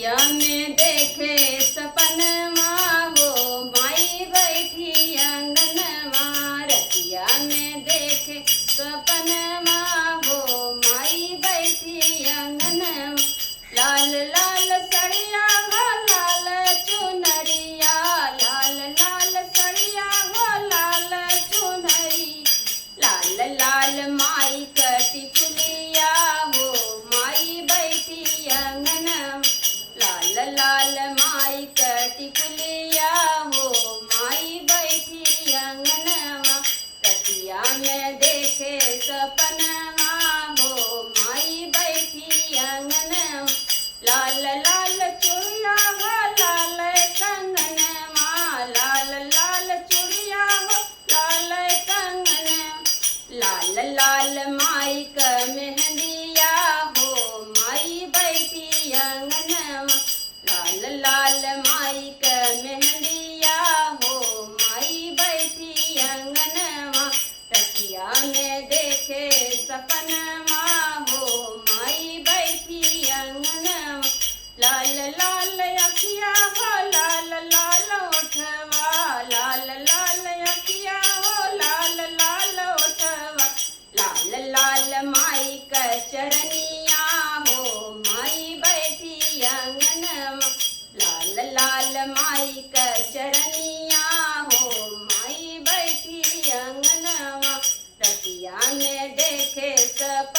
रतिया में देखे सपनमा हो माई बैठी अंगनवा। रतिया में देखे सपनमा हो माई बैठी अंगनवा। लाल लाल सड़िया हो लाल चुनरिया, लाल लाल सड़िया हो लाल चुनरी। लाल लाल माई कटी कुलिया हो माई बैठी अंगनवा। लाल लाल माई कटी कुलिया हो माई बैठी अंगनवा। रतिया में देखे सपनवा हो माई बैठी अंगनवा। लाल लाल चूड़िया हो लाल कंगनवा, लाल लाल चूड़िया हो लाल कंगनवा। लाल लाल माई क मेहंदिया हो माई बैठी अंगनवा। लाल लाल माई क मेहंदिया हो माई बैठी अंगनवा। रतिया में देखे सपनवा हो माई बैठी अंगनवा। लाल लाल अखिया हो लाल लाल ओठवा, लाल लाल अखिया हो लाल लाल ओठवा। लाल लाल माई क चरनिया हो माई बैठी अंगनवा। लाल लाल माई क चरनिया हो माई बैठी अंगनवा। रतिया में देखे सप